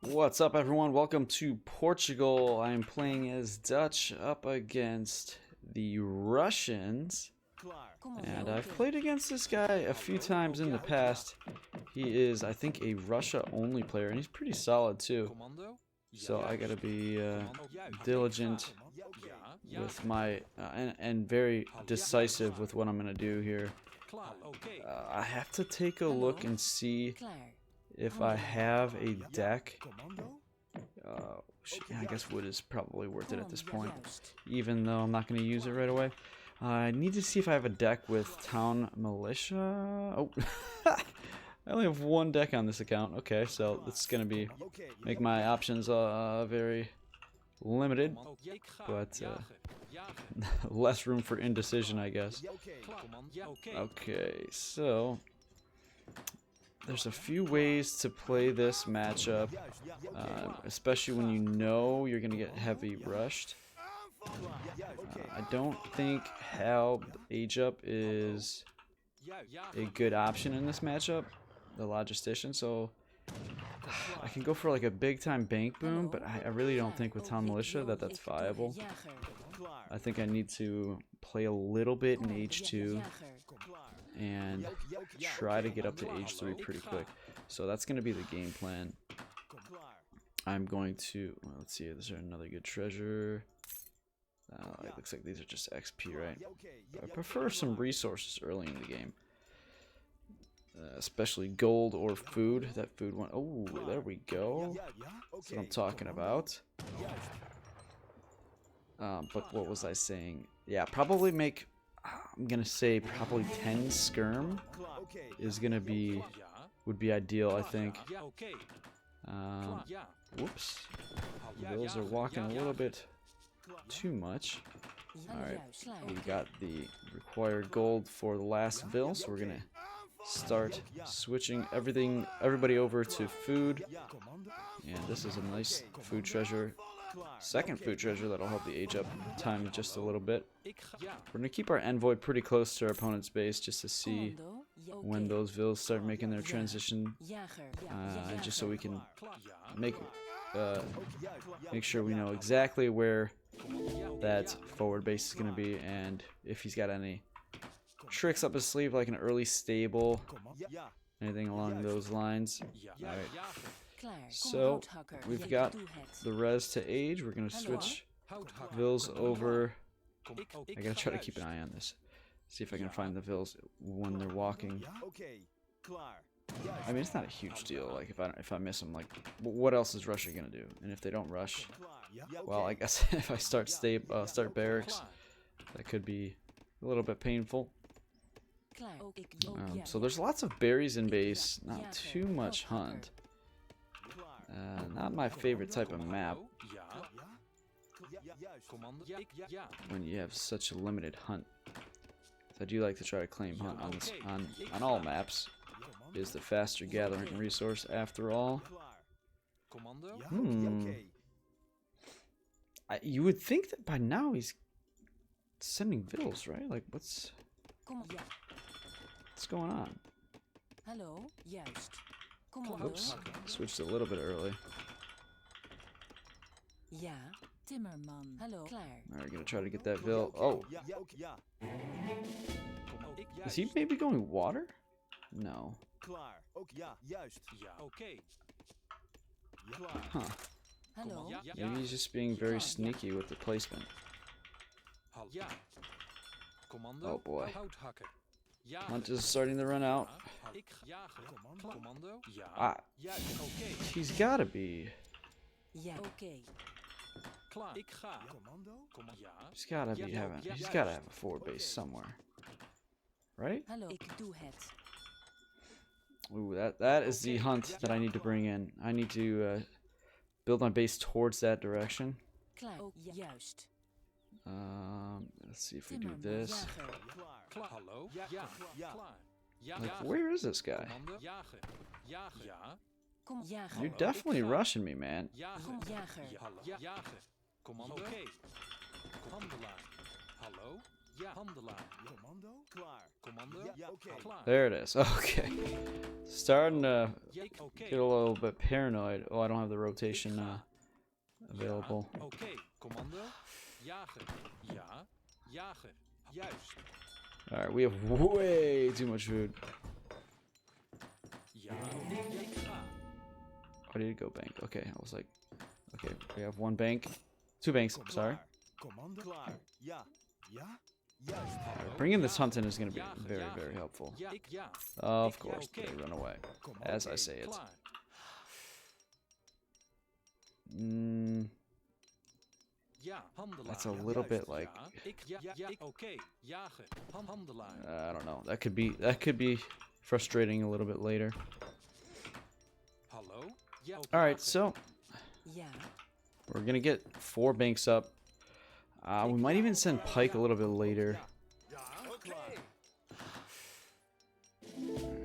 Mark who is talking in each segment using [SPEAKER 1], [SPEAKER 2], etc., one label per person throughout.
[SPEAKER 1] What's up, everyone? Welcome to Portugal. I'm playing as Dutch up against the Russians. And I've played against this guy a few times in the past. He is, I think, a Russia-only player, and he's pretty solid, too. So I gotta be diligent with my, and very decisive with what I'm gonna do here. I have to take a look and see if I have a deck. Yeah, I guess wood is probably worth it at this point, even though I'm not going to use it right away. I need to see if I have a deck with town militia. Oh, I only have one deck on this account. Okay, so that's going to make my options very limited, but less room for indecision, I guess. Okay, so there's a few ways to play this matchup, especially when you know you're going to get heavy rushed. I don't think Hal Age Up is a good option in this matchup, the Logistician, so I can go for like a big time bank boom, but I really don't think with Town Militia that's viable. I think I need to play a little bit in Age 2 and try to get up to Age 3 pretty quick. So that's going to be the game plan. I'm going to, well, let's see, is there another good treasure? It looks like these are just XP, right? But I prefer some resources early in the game. Especially gold or food. That food one, oh, there we go. That's what I'm talking about. But what was I saying? Yeah, probably make, I'm gonna say probably 10 skirm is gonna be, would be ideal, I think. Whoops. Those are walking a little bit too much. Alright, we got the required gold for the last bill, so we're gonna start switching everybody over to food. And this is a nice food treasure. Second food treasure that'll help the age up time just a little bit. We're gonna keep our envoy pretty close to our opponent's base just to see when those vills start making their transition, just so we can make sure we know exactly where that forward base is gonna be, and if he's got any tricks up his sleeve like an early stable, anything along those lines. Alright. So, we've got the res to age. We're going to switch vills over. I gotta try to keep an eye on this. See if I can find the vills when they're walking. I mean, it's not a huge deal. Like, if I miss them, like, what else is Russia going to do? And if they don't rush, well, I guess if I start barracks, that could be a little bit painful. So there's lots of berries in base, not too much hunt. Not my favorite type of map when you have such a limited hunt. I do like to try to claim hunt on all maps. Is the faster gathering resource after all. You would think that by now he's sending vills, right? Like, what's going on?
[SPEAKER 2] Hello, juist.
[SPEAKER 1] Oops, switched a little bit early.
[SPEAKER 2] Ja, Timmerman. Hallo, klaar.
[SPEAKER 1] Alright, gonna try to get that vill. Oh. Is he maybe going water? No. Huh.
[SPEAKER 2] Hello.
[SPEAKER 1] Maybe he's just being very sneaky with the placement. Oh boy. Hunt is starting to run out. He's gotta be. He's gotta have a forward base somewhere. Right? Ooh, that is the hunt that I need to bring in. I need to build my base towards that direction. Let's see if we do this. Like, where is this guy? You're definitely rushing me, man.
[SPEAKER 3] Ja, handelaar. Commando? Klaar. Commando? Ja, oké. Klaar.
[SPEAKER 1] There it is. Okay. Starting to
[SPEAKER 3] Ja, oké.
[SPEAKER 1] get a little bit paranoid. Oh, I don't have the rotation available.
[SPEAKER 3] Ja, oké. Commando? Jager. Ja. Jager. Juist.
[SPEAKER 1] Alright, we have way too much food.
[SPEAKER 3] Ja, ik ga.
[SPEAKER 1] I need to go bank. Okay, I was like, okay, we have one bank. Two banks, sorry.
[SPEAKER 3] Commando? Klaar. Ja. Ja. Juist.
[SPEAKER 1] Bringing this hunt in is going to be very, very helpful.
[SPEAKER 3] Ja, ik ja.
[SPEAKER 1] Of course, they run away. As I say it.
[SPEAKER 3] Klaar. Ja, handelaar.
[SPEAKER 1] That's a little bit like,
[SPEAKER 3] oké. Jager. Handelaar.
[SPEAKER 1] I don't know. That could be frustrating a little bit later.
[SPEAKER 3] Hallo? Ja,
[SPEAKER 1] All right, so
[SPEAKER 2] Ja.
[SPEAKER 1] we're gonna get 4 banks up. We might even send Pike a little bit later.
[SPEAKER 3] Klaar.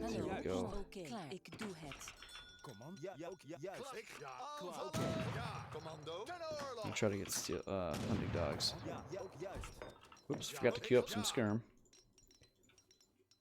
[SPEAKER 2] Hallo.
[SPEAKER 1] we go.
[SPEAKER 2] Oké. Klaar. Ik doe het.
[SPEAKER 3] Commando? Ja, ook juist.
[SPEAKER 4] Klaar. Ja, commando. Ten
[SPEAKER 1] I'm
[SPEAKER 4] oorlog.
[SPEAKER 1] gonna try to get hunting dogs.
[SPEAKER 3] Ja, ook juist.
[SPEAKER 1] Oops, forgot to queue up some skirm.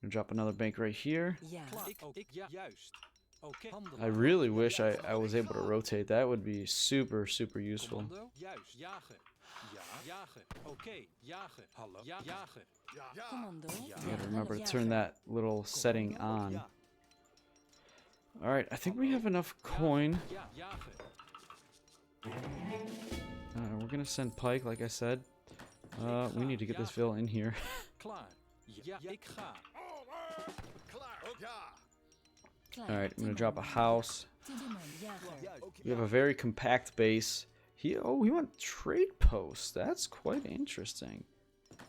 [SPEAKER 1] Gonna drop another bank right here.
[SPEAKER 2] Ja.
[SPEAKER 3] Klaar. Ik ja, juist. Oké.
[SPEAKER 1] I
[SPEAKER 3] Handelaar.
[SPEAKER 1] really wish I was able to rotate. That would be super, super useful.
[SPEAKER 3] Commando? Juist. Jager. Ja, jager. Oké. Jager. Hallo. Ja, jager.
[SPEAKER 4] Ja,
[SPEAKER 2] Commando.
[SPEAKER 3] Ja.
[SPEAKER 1] You gotta remember to turn that little setting on.
[SPEAKER 3] Ja,
[SPEAKER 1] Alright, I think we have enough coin.
[SPEAKER 3] ja, jager.
[SPEAKER 1] We're gonna send Pike, like I said. We need to get this Ville in here.
[SPEAKER 3] Klaar. Ja, ik ga.
[SPEAKER 4] klaar. Ja.
[SPEAKER 2] Klaar.
[SPEAKER 1] Alright, I'm gonna drop a house.
[SPEAKER 2] Timmer. Jager.
[SPEAKER 3] Juist.
[SPEAKER 1] We have a very compact base. We want trade posts. That's quite interesting.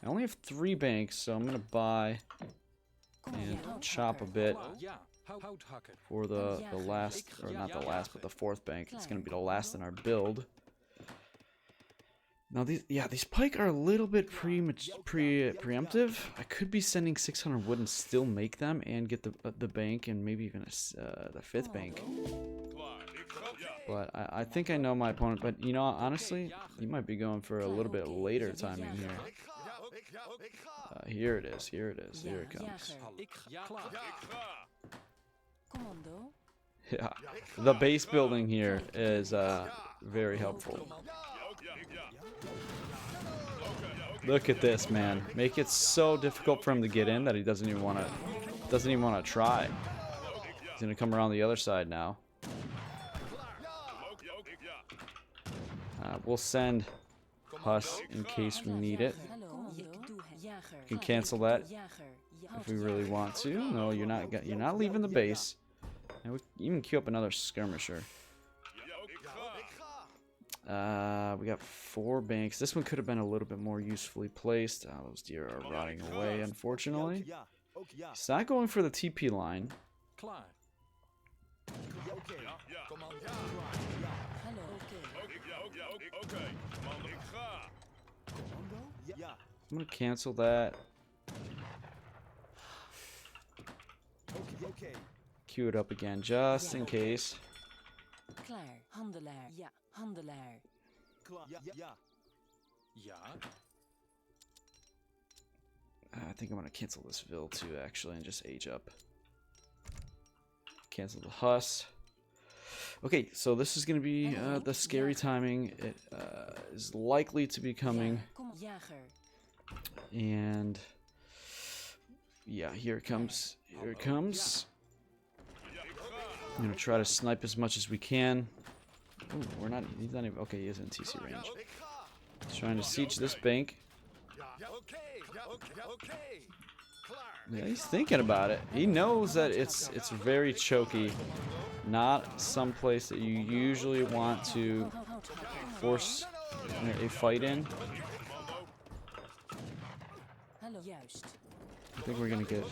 [SPEAKER 1] I only have 3 banks, so I'm gonna buy and chop a bit
[SPEAKER 3] Klaar. Ja, houthakker.
[SPEAKER 1] for the last, or not the last, but the 4th bank. It's gonna be the last in our build. Now these pike are a little bit preemptive. I could be sending 600 wood and still make them and get the bank and maybe even the 5th bank. But I think I know my opponent. But you know, honestly, you might be going for a little bit later timing here. Here it is. Here it is. Here it comes.
[SPEAKER 3] Ik ga. Klaar.
[SPEAKER 2] Commando.
[SPEAKER 1] Yeah, the base building here is very helpful. Look at this, man. Make it so difficult for him to get in that he doesn't even want to try. He's gonna come around the other side now. We'll send Huss in case we need it.
[SPEAKER 2] Hallo. Ik doe het. Jager.
[SPEAKER 1] We can cancel that
[SPEAKER 2] Jager.
[SPEAKER 1] if we really want to. No, you're not leaving the base. And we can even queue up another skirmisher. We got 4 banks. This one could have been a little bit more usefully placed. Those deer are rotting away, unfortunately.
[SPEAKER 3] Ja, ook ja.
[SPEAKER 1] He's not going for the TP line.
[SPEAKER 3] Klaar. Ja, oké. Commando.
[SPEAKER 2] Hallo. Oké.
[SPEAKER 3] Commando? Ja.
[SPEAKER 1] I'm gonna cancel that.
[SPEAKER 3] Oké.
[SPEAKER 1] Queue it up again just in case.
[SPEAKER 2] Klaar. Handelaar. Ja. Handelaar.
[SPEAKER 3] Klaar. Ja. Ja.
[SPEAKER 1] I think I'm gonna cancel this Ville too, actually, and just age up. Cancel the Huss. Okay, so this is gonna be the scary timing. It is likely to be coming,
[SPEAKER 2] Kom. Jager.
[SPEAKER 1] and yeah, here it comes. Here it comes. I'm gonna try to snipe as much as we can. Ooh, we're not. He's not even. Okay, he is in TC range. He's trying to siege this bank. Yeah, he's thinking about it. He knows that it's very choky. Not some place that you usually want to force a fight in.
[SPEAKER 2] Hallo. Juist.
[SPEAKER 1] I think we're gonna get.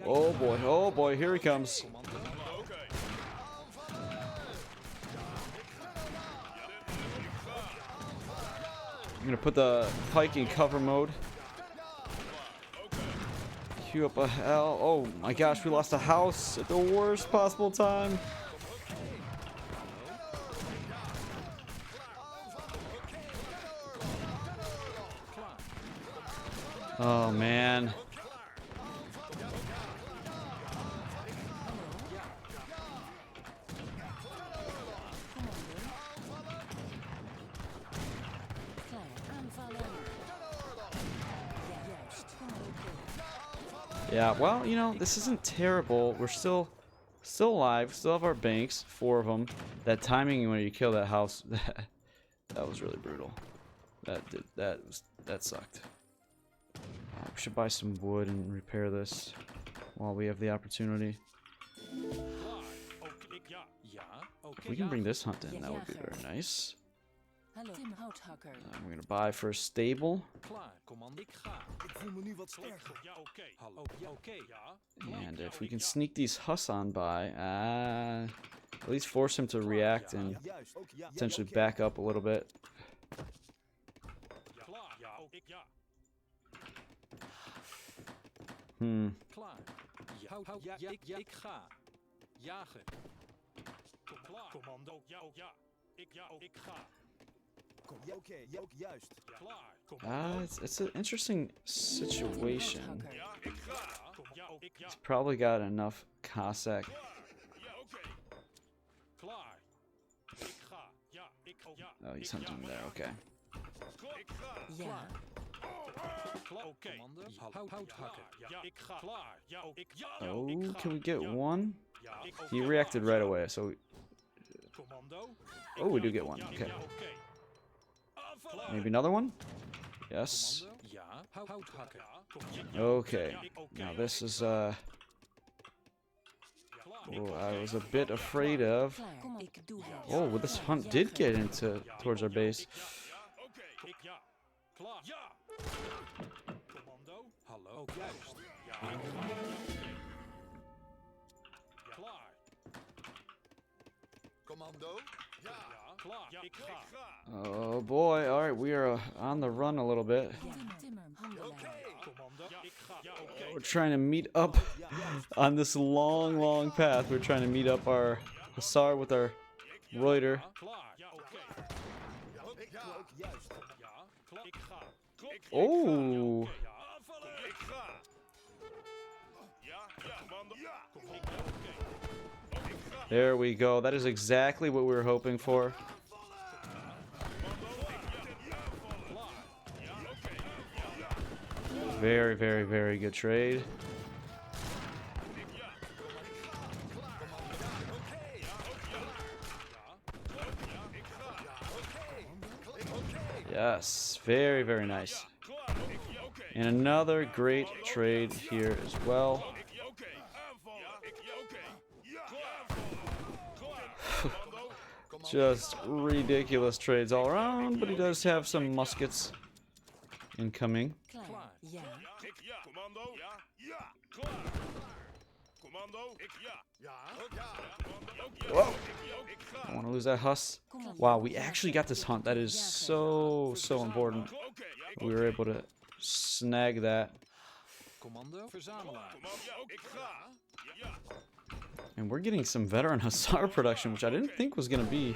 [SPEAKER 1] Oh boy, here he comes. I'm gonna put the pike in cover mode. Queue up a hell. Oh my gosh, we lost a house at the worst possible time. Oh man. Yeah, well, you know, this isn't terrible. We're still alive. Still have our banks, 4 of them. That timing when you kill that house, that was really brutal. That sucked. We should buy some wood and repair this while we have the opportunity. If we can bring this hunt in, that would be very nice.
[SPEAKER 2] Hallo, Tim Houthakker.
[SPEAKER 1] We're gonna buy for a stable.
[SPEAKER 3] Klaar, commando. Ik ga.
[SPEAKER 5] Ik voel me nu wat sterker.
[SPEAKER 3] Ja, oké. Hallo. Ja, oké. Ja.
[SPEAKER 1] And if we can sneak these Hassan by, at least force him to react and
[SPEAKER 5] Juist. Ook ja.
[SPEAKER 1] potentially back up a little bit.
[SPEAKER 3] Klaar. Ja, ik ja. Klaar. Ja, ik ga. Jagen. Klaar. Commando. Ja, ja. Ik ga.
[SPEAKER 5] Ja, oké. Ja, ook juist.
[SPEAKER 3] Klaar.
[SPEAKER 1] It's an interesting situation.
[SPEAKER 2] Houthakker.
[SPEAKER 3] Ja, ik ga. Ja, ik ja.
[SPEAKER 1] He's probably got enough Cossack.
[SPEAKER 3] Ja, oké. Klaar. Ik ga. Ja, ik ja.
[SPEAKER 1] Oh, he's hunting there. Okay.
[SPEAKER 3] Ik ga.
[SPEAKER 2] Ja,
[SPEAKER 3] Klaar. Oké. Houthakker. Ja, ik ga. Klaar. Ja, ik ja.
[SPEAKER 1] Oh, can we get one?
[SPEAKER 3] Ja, ik
[SPEAKER 1] He reacted right away, so
[SPEAKER 3] Commando.
[SPEAKER 1] oh, we do get one. Okay.
[SPEAKER 3] Ja, oké. Aanvallen.
[SPEAKER 1] Maybe another one? Yes.
[SPEAKER 3] Commando. Ja, houthakker.
[SPEAKER 1] Okay. Now this is oh, I was a bit afraid of.
[SPEAKER 2] klaar. Ik doe het.
[SPEAKER 1] Oh, well, this hunt did get into towards our base.
[SPEAKER 3] Ja, oké. Ik ja. Klaar. Ja. Commando. Hallo. Ook juist. Ja. Ik ga. Klaar.
[SPEAKER 4] Commando. Ja.
[SPEAKER 3] Ja. Klaar. Ja, ik ga.
[SPEAKER 1] Oh boy! All right, we are on the run a little bit.
[SPEAKER 2] Ja, Timmer, handelaar.
[SPEAKER 3] Commando. Ja, ik ga. Ja, oké.
[SPEAKER 1] We're trying to meet up on this long path. We're trying to meet up our Hussar with our Reuter.
[SPEAKER 3] Klaar. Ja, oké.
[SPEAKER 4] Ja, ik ja.
[SPEAKER 5] Ook juist.
[SPEAKER 3] Ja. Klaar. Ik ga.
[SPEAKER 1] Oh,
[SPEAKER 3] Ja. Aanvallen. Ik ga. Ja. Ja. Commando. Ja. Ik ja, oké. Ik ga.
[SPEAKER 1] there we go. That is exactly what we were hoping for. Very good trade. Yes, very nice. And another great trade here as well. Just ridiculous trades all around, but he does have some muskets incoming.
[SPEAKER 2] Klaar. Ja,
[SPEAKER 4] Commando. Ja. Ja. Klaar. Commando. Ik ja. Ja. Ook ja.
[SPEAKER 1] Whoa! Don't want to lose that Huss. Wow, we actually got this hunt. That is so important. We were able to snag that.
[SPEAKER 3] Commando. Verzamelaar.
[SPEAKER 4] Ik ga. Ja.
[SPEAKER 1] And we're getting some veteran Hussar production, which I didn't think was going to be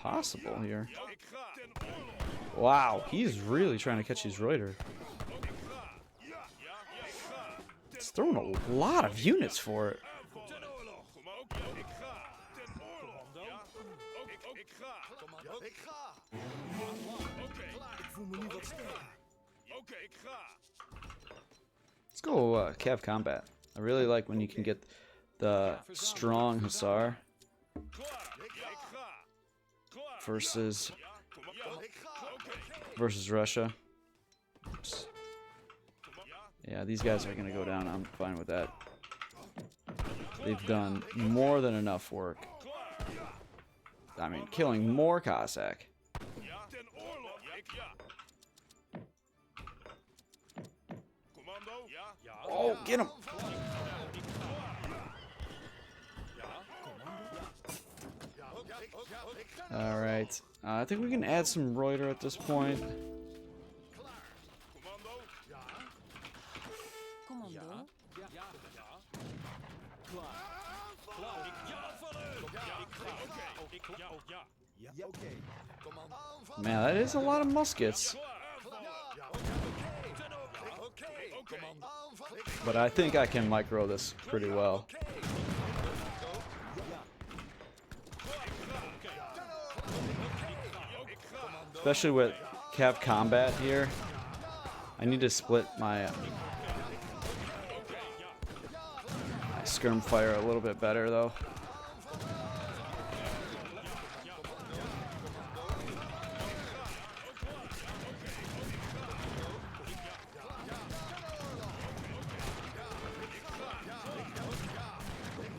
[SPEAKER 1] possible here.
[SPEAKER 4] Ik ga. Ten oorlog.
[SPEAKER 1] Wow, he's really trying to catch his Reuter.
[SPEAKER 4] Ja. Ja. Ik ga.
[SPEAKER 1] He's throwing a lot of units for it.
[SPEAKER 4] Ten oorlog. Commando. Ik ga. Ten oorlog. Ja. Ook. Ik ga. Commando. Ik ga. Oké.
[SPEAKER 5] Ik voel me nu wat sterker.
[SPEAKER 4] Oké. Ik ga.
[SPEAKER 1] Let's go Cav Combat. I really like when you can get the strong Hussar
[SPEAKER 4] Klaar. Ik ga. Klaar.
[SPEAKER 1] versus
[SPEAKER 4] Commando. Ik ga. Oké.
[SPEAKER 1] versus Russia. Oops. Yeah, these guys are gonna go down. I'm fine with that. They've done more than enough work. I mean, killing more Cossack.
[SPEAKER 4] Ja. Ten oorlog. Ik ja. Commando. Ja. Ja.
[SPEAKER 1] Oh, get him! All right. I think we can add some Reuter at this point.
[SPEAKER 4] Commando. Ja.
[SPEAKER 2] commando. Commando.
[SPEAKER 3] Ja, ja, ja. Klaar. Klaar. Ik ga. Oké. Ja, ja.
[SPEAKER 5] Ja, oké.
[SPEAKER 1] Man, that is a lot of muskets. But I think I can micro this pretty well. Especially with Cav combat here. I need to split my skirm fire a little bit better though.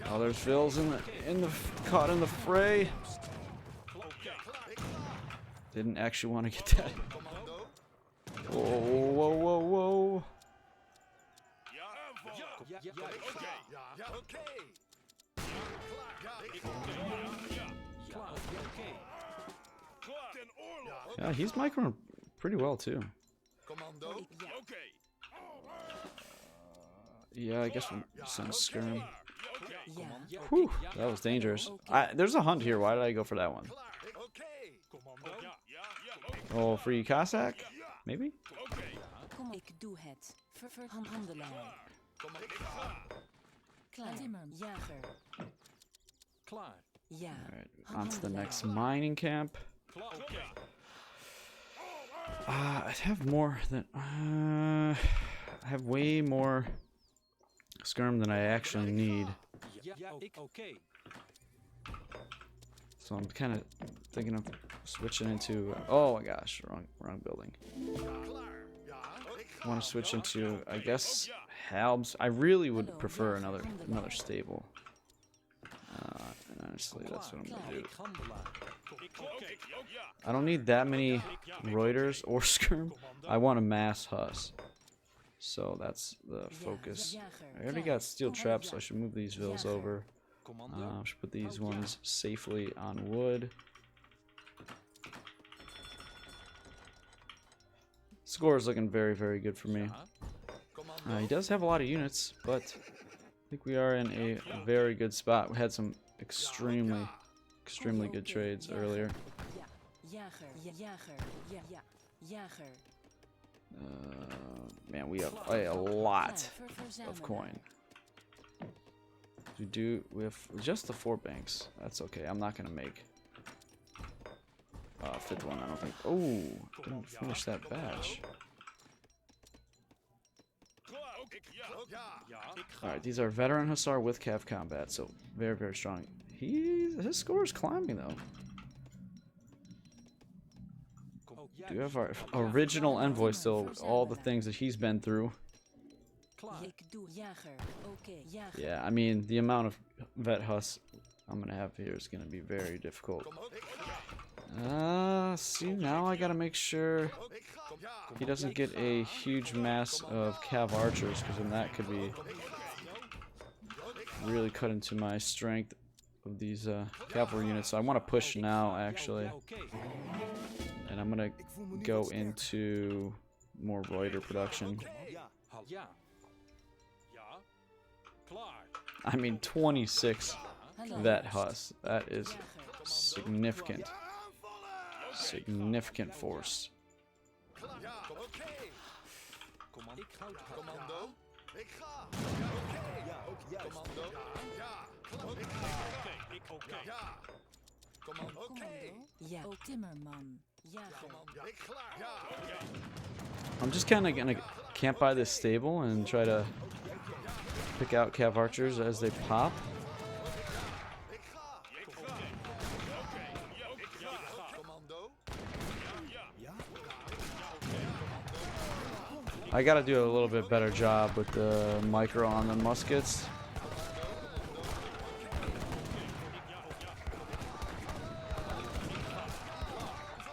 [SPEAKER 1] Oh, there's Phil's caught in the fray. Didn't actually want to get that. Whoa, whoa, whoa, whoa. Yeah, he's microing pretty well too. Yeah, I guess we'll send a skirm.
[SPEAKER 2] Ja.
[SPEAKER 1] Whew, that was dangerous. There's a hunt here. Why did I go for that one? Oh, free Cossack? Maybe?
[SPEAKER 2] Kom, ik doe het. Handelaar. Klaar. Timmer. Jager.
[SPEAKER 3] Klaar.
[SPEAKER 2] Ja.
[SPEAKER 1] Alright, on to the next mining camp.
[SPEAKER 3] Klaar. Oké.
[SPEAKER 1] I have more than... I have way more skirm than I actually need.
[SPEAKER 3] Ja, oké.
[SPEAKER 1] So I'm kind of thinking of switching into... oh my gosh, wrong building. I want to switch into, I guess, Halbs. I really would prefer another stable. And honestly, that's what I'm going to do. I don't need that many Reuters or skirm. I want a mass Huss. So that's the focus. I already got steel traps, so I should move these vills over. I should put these ones safely on wood. Score is looking very, very good for me. He does have a lot of units, but I think we are in a very good spot. We had some extremely good trades earlier. Man, we have a lot of coin. We do with just the 4 banks. That's okay. I'm not gonna make fifth one. I don't think. Oh, didn't finish that batch. All right, these are veteran Hussar with Cav combat, so very, very strong. His score is climbing though. Do you have our original envoy still? All the things that he's been through. Yeah, I mean, the amount of vet Huss I'm gonna have here is gonna be very difficult. See, now I gotta make sure he doesn't get a huge mass of Cav archers, because then that could be really cut into my strength of these cavalry units. So I want to push now, actually, and I'm gonna go into more Reuter production. I mean, 26 vet Huss. That is significant. Significant force. I'm just kind of gonna camp by this stable and try to pick out Cav archers as they pop. I gotta do a little bit better job with the micro on the muskets.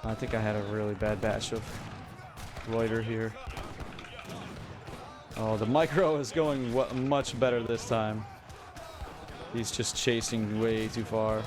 [SPEAKER 1] I think I had a really bad batch of Reuter here. Oh, the micro is going much better this time. He's just chasing way too far.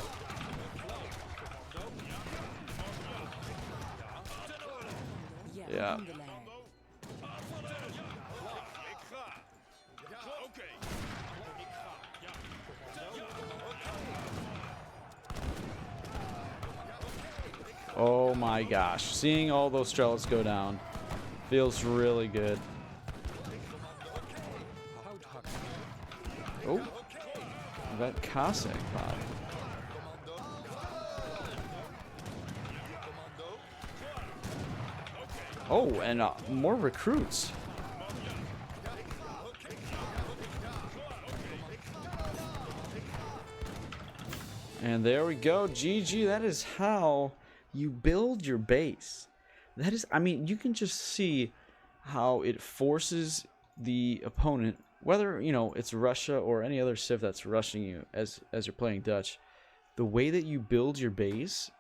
[SPEAKER 1] Oh my gosh. Seeing all those Strelets go down feels really good. Oh, that Cossack pop. Oh, and more recruits. And there we go. GG. That is how you build your base. That is, I mean, you can just see how it forces the opponent, whether, you know, it's Russia or any other civ that's rushing you as you're playing Dutch. The way that you build your base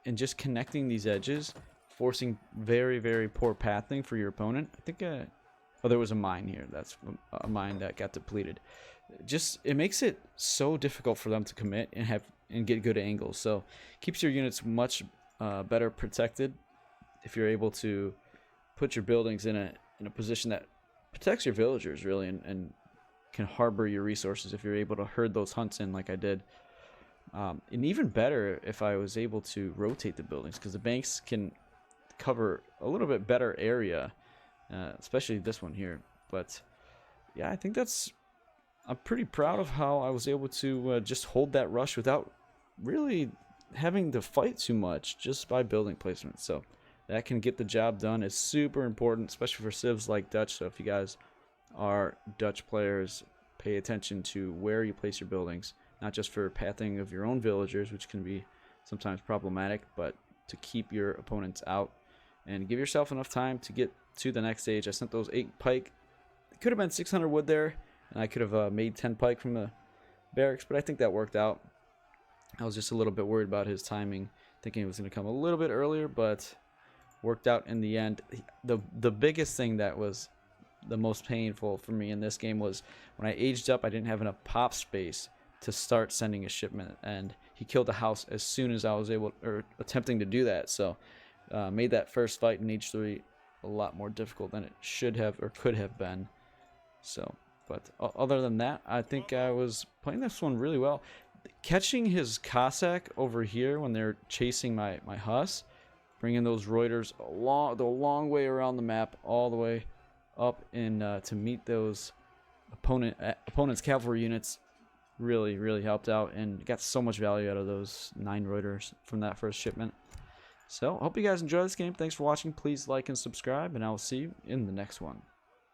[SPEAKER 1] and just connecting these edges, forcing very, very poor pathing for your opponent. I think, oh, there was a mine here. That's a mine that got depleted. Just, it makes it so difficult for them to commit and get good angles. So keeps your units much better protected if you're able to put your buildings in a position that protects your villagers really, and can harbor your resources if you're able to herd those hunts in like I did. And even better if I was able to rotate the buildings, because the banks can cover a little bit better area, especially this one here. But yeah, I think I'm pretty proud of how I was able to just hold that rush without really having to fight too much, just by building placement. So that can get the job done. Is super important, especially for civs like Dutch. So if you guys are Dutch players, pay attention to where you place your buildings, not just for pathing of your own villagers, which can be sometimes problematic, but to keep your opponents out and give yourself enough time to get to the next stage. I sent those 8 pike. It could have been 600 wood there, and I could have made 10 pike from the barracks, but I think that worked out. I was just a little bit worried about his timing, thinking it was going to come a little bit earlier, but worked out in the end. The biggest thing that was the most painful for me in this game was when I aged up, I didn't have enough pop space to start sending a shipment, and he killed the house as soon as I was able, or attempting to do that. So made that first fight in H3 a lot more difficult than it should have or could have been. So, but other than that, I think I was playing this one really well. Catching his Cossack over here when they're chasing my Huss, bringing those Reuters the long way around the map, all the way up in to meet those opponent's cavalry units, really helped out, and got so much value out of those 9 Reuters from that first shipment. So, hope you guys enjoy this game. Thanks for watching. Please like and subscribe, and I will see you in the next one.